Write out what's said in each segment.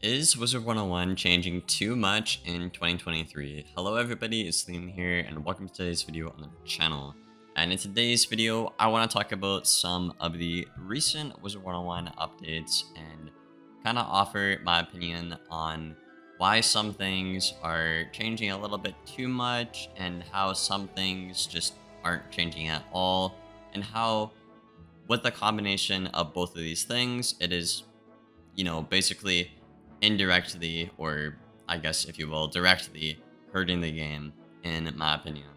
Is Wizard101 changing too much in 2023? Hello everybody, it's Liam here and welcome to today's video on the channel. And in today's video, I want to talk about some of the recent Wizard101 updates and kind of offer my opinion on why some things are changing a little bit too much and how some things just aren't changing at all, and how with the combination of both of these things, it is, basically indirectly, or I guess if you will, directly hurting the game, in my opinion.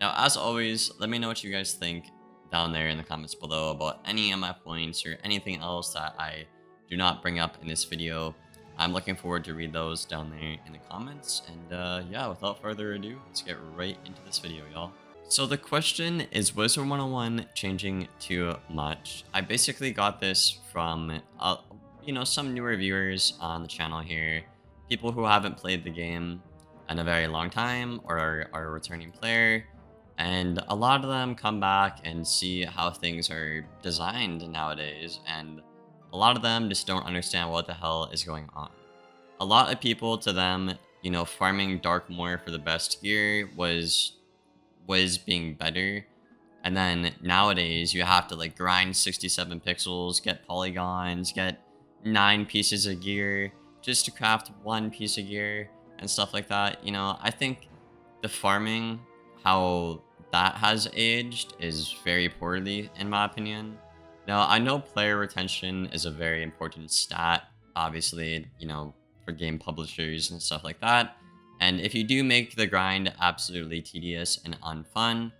Now, as always, let me know what you guys think down there in the comments below about any of my points or anything else that I do not bring up in this video. I'm looking forward to read those down there in the comments. And yeah, without further ado, let's get right into this video, y'all. So the question is Wizard 101 changing too much? I basically got this from, some newer viewers on the channel here, people who haven't played the game in a very long time or are a returning player. And a lot of them come back and see how things are designed nowadays, and a lot of them just don't understand what the hell is going on. A lot of people, to them, farming Darkmoor for the best gear was being better. And then nowadays you have to like grind 67 pixels, get polygons, get 9 pieces of gear just to craft 1 piece of gear and stuff like that. I think the farming, how that has aged, is very poorly in my opinion. Now, I know player retention is a very important stat, obviously, for game publishers and stuff like that. And if you do make the grind absolutely tedious and unfun,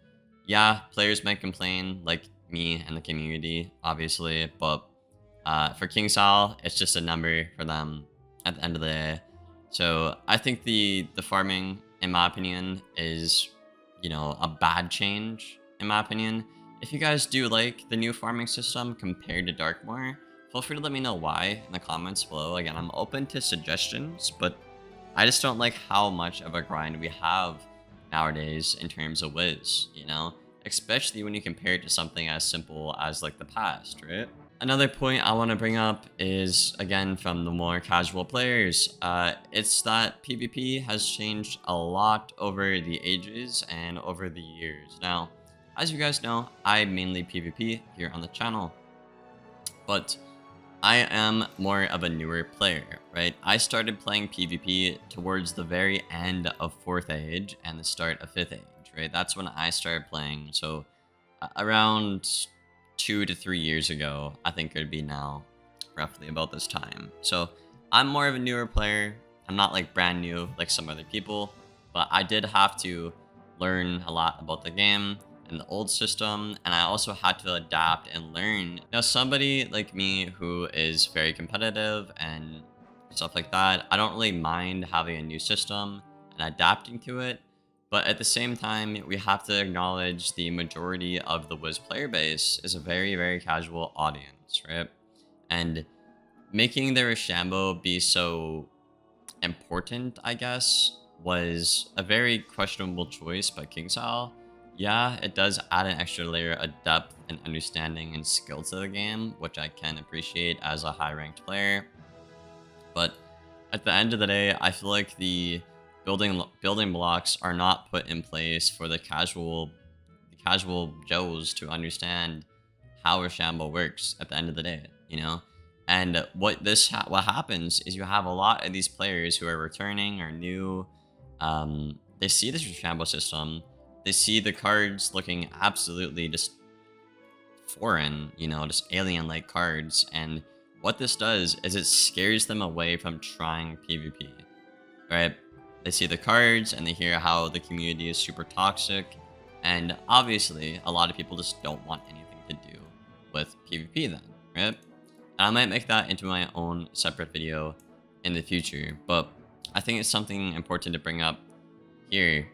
yeah, players might complain, like me and the community, obviously, but for King Sal, it's just a number for them at the end of the day. So I think the farming, in my opinion, is, a bad change, in my opinion. If you guys do like the new farming system compared to Darkmoor, feel free to let me know why in the comments below. Again, I'm open to suggestions, but I just don't like how much of a grind we have nowadays in terms of Wiz, especially when you compare it to something as simple as like the past, right? Another point I want to bring up is, again, from the more casual players, it's that PvP has changed a lot over the ages and over the years. Now, as you guys know, I mainly PvP here on the channel, but I am more of a newer player, right? I started playing PvP towards the very end of 4th Age and the start of 5th Age, right? That's when I started playing, so around 2 to 3 years ago, I think it would be now, roughly about this time. So I'm more of a newer player. I'm not like brand new like some other people, but I did have to learn a lot about the game and the old system, and I also had to adapt and learn. Now, somebody like me who is very competitive and stuff like that, I don't really mind having a new system and adapting to it, but at the same time, we have to acknowledge the majority of the Wiz player base is a very, very casual audience, right? And making the Rochambeau be so important, I guess, was a very questionable choice by King Sal. Yeah, it does add an extra layer of depth and understanding and skill to the game, which I can appreciate as a high-ranked player. But at the end of the day, I feel like the building blocks are not put in place for the casual Joes to understand how Rochambeau works at the end of the day, And what happens is you have a lot of these players who are returning or new. They see this Rochambeau system. They see the cards looking absolutely just foreign, just alien-like cards. And what this does is it scares them away from trying PvP, right? They see the cards and they hear how the community is super toxic. And obviously, a lot of people just don't want anything to do with PvP then, right? And I might make that into my own separate video in the future, but I think it's something important to bring up here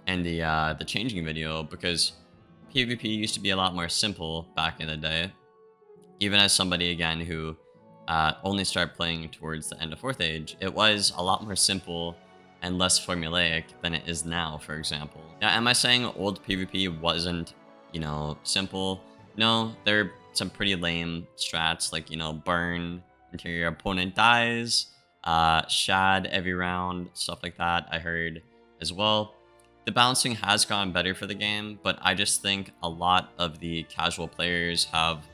in the changing video, because PvP used to be a lot more simple back in the day. Even as somebody, again, who only started playing towards the end of 4th Age, it was a lot more simple and less formulaic than it is now, for example. Now, am I saying old PvP wasn't, simple? No, there are some pretty lame strats like, burn, until your opponent dies. Shad every round, stuff like that, I heard as well. The balancing has gotten better for the game, but I just think a lot of the casual players have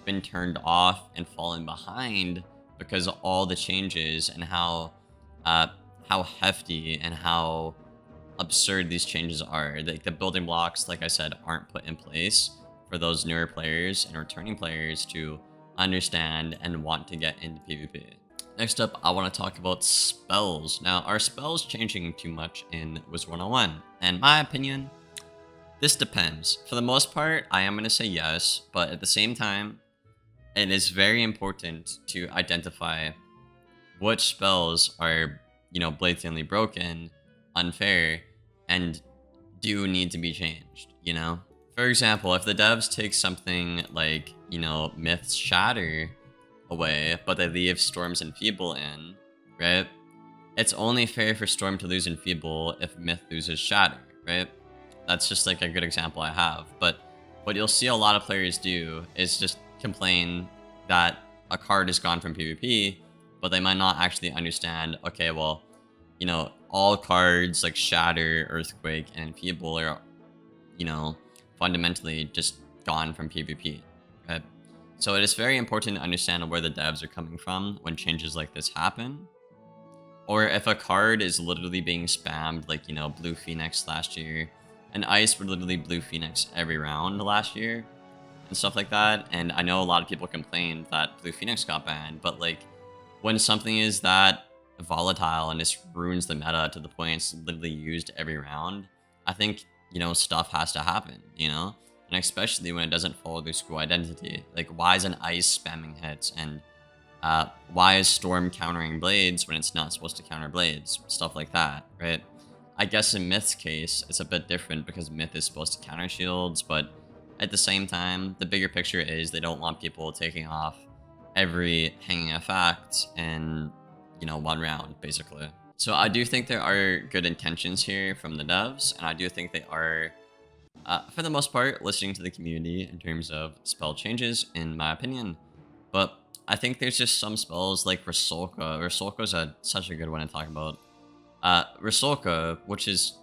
been turned off and fallen behind because of all the changes and how hefty and how absurd these changes are. Like the building blocks, like I said, aren't put in place for those newer players and returning players to understand and want to get into PvP. Next up, I want to talk about spells. Now, are spells changing too much in Wizard101? And my opinion, this depends. For the most part, I am going to say yes, but at the same time, it is very important to identify which spells are, blatantly broken, unfair, and do need to be changed. For example, if the devs take something like, Myth's Shatter away, but they leave Storm's Enfeeble in, right? It's only fair for Storm to lose Enfeeble if Myth loses Shatter, right? That's just like a good example I have. But what you'll see a lot of players do is just complain that a card is gone from PvP, but they might not actually understand, okay, well, all cards like Shatter, Earthquake, and Enfeeble are, fundamentally just gone from PvP, right? So it is very important to understand where the devs are coming from when changes like this happen. Or if a card is literally being spammed, like, Blue Phoenix last year, and Ice were literally Blue Phoenix every round last year, and stuff like that. And I know a lot of people complained that Blue Phoenix got banned, but like, when something is that volatile and just ruins the meta to the point it's literally used every round, I think, stuff has to happen, And especially when it doesn't follow their school identity. Like, why is an Ice spamming hits? And why is Storm countering Blades when it's not supposed to counter Blades? Stuff like that, right? I guess in Myth's case, it's a bit different because Myth is supposed to counter shields, but at the same time, the bigger picture is they don't want people taking off every hanging effect in, one round, basically. So I do think there are good intentions here from the devs, and I do think they are, for the most part, listening to the community in terms of spell changes, in my opinion. But I think there's just some spells like Rasulka. Rasulka's such a good one to talk about. Rasulka, which is,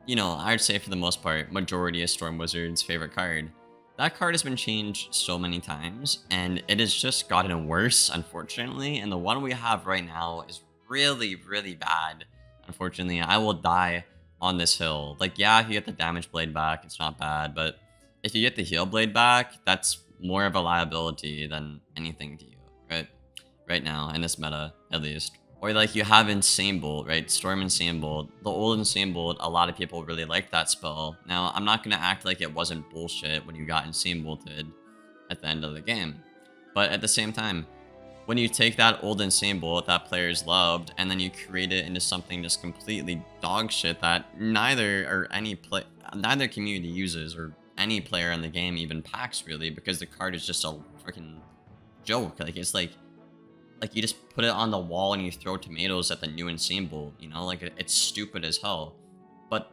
I'd say for the most part, majority of Storm Wizard's favorite card. That card has been changed so many times, and it has just gotten worse, unfortunately. And the one we have right now is really, really bad. Unfortunately, I will die on this hill. Like, yeah, if you get the damage blade back, it's not bad, but if you get the heal blade back, that's more of a liability than anything to you, right? Right now, in this meta, at least. Or like you have Insane Bolt, right? Storm Insane Bolt. The old Insane Bolt, a lot of people really like that spell. Now, I'm not going to act like it wasn't bullshit when you got Insane Bolted at the end of the game. But at the same time, when you take that old Insane Bolt that players loved, and then you create it into something just completely dog shit that neither community uses, or any player in the game even packs, really, because the card is just a freaking joke. Like, it's like you just put it on the wall and you throw tomatoes at the new Insane Bolt, Like, it's stupid as hell. But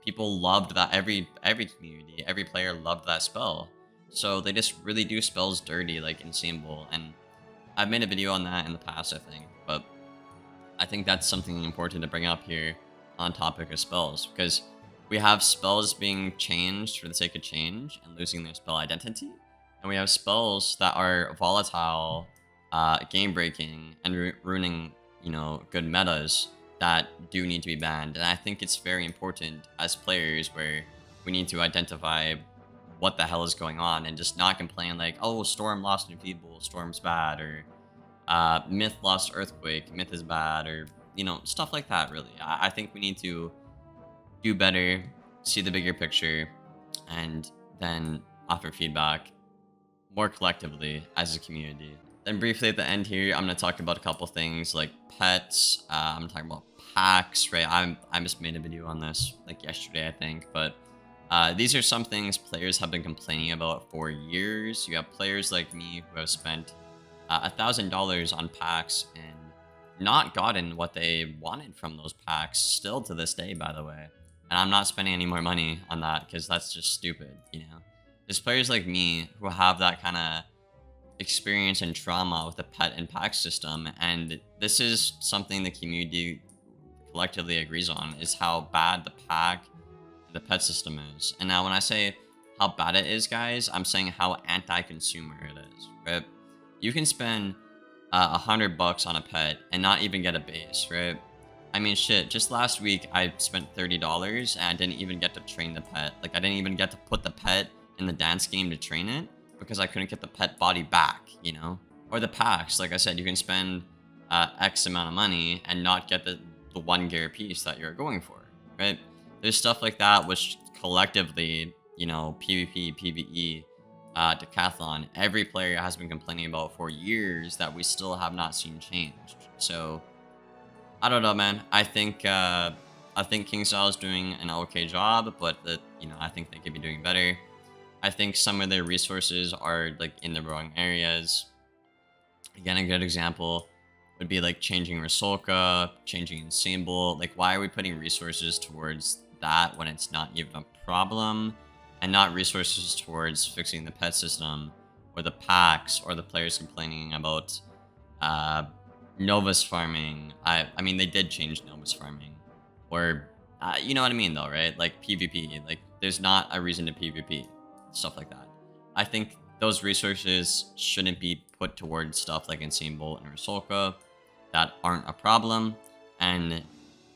people loved that. Every community, every player loved that spell. So they just really do spells dirty, like Insane Bolt. And I've made a video on that in the past, I think. But I think that's something important to bring up here on topic of spells. Because we have spells being changed for the sake of change and losing their spell identity. And we have spells that are volatile, game-breaking, and ruining, good metas that do need to be banned. And I think it's very important as players where we need to identify what the hell is going on and just not complain like, oh, Storm lost Enfeeble, Storm's bad, or Myth lost Earthquake, Myth is bad, or, stuff like that, really. I think we need to do better, see the bigger picture, and then offer feedback more collectively as a community. Then briefly at the end here, I'm going to talk about a couple things like pets. I'm talking about packs, right? I just made a video on this like yesterday, I think. But these are some things players have been complaining about for years. You have players like me who have spent $1,000 on packs and not gotten what they wanted from those packs, still to this day, by the way. And I'm not spending any more money on that because that's just stupid, There's players like me who have that kind of experience and trauma with the pet and pack system, and this is something the community collectively agrees on, is how bad the pet system is. And now when I say how bad it is, guys, I'm saying how anti-consumer it is, right? You can spend $100 on a pet and not even get a base, right? I mean, shit, just last week I spent $30 and I didn't even get to train the pet. Like, I didn't even get to put the pet in the dance game to train it because I couldn't get the pet body back, you know? Or the packs, like I said, you can spend X amount of money and not get the one gear piece that you're going for, right? There's stuff like that which collectively, you know, PvP, PvE, decathlon, every player has been complaining about for years that we still have not seen changed. So I don't know, man. I think KingStyle is doing an okay job, but you know, I think they could be doing better. I think some of their resources are like in the wrong areas. Again, a good example would be like changing Rusalka, changing Symbol. Like, why are we putting resources towards that when it's not even a problem, and not resources towards fixing the pet system or the packs or the players complaining about Novus farming? I mean, they did change Novus farming, or you know what I mean, though, right? Like PvP, like there's not a reason to PvP, stuff like that. I think those resources shouldn't be put towards stuff like Insane Bolt and Rusalka that aren't a problem, and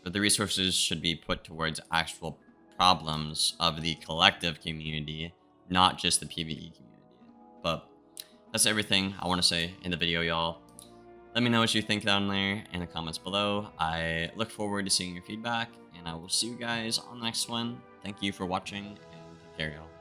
the resources should be put towards actual problems of the collective community, not just the PvE community. But that's everything I want to say in the video, y'all. Let me know what you think down there in the comments below. I look forward to seeing your feedback, and I will see you guys on the next one. Thank you for watching, and take care, y'all.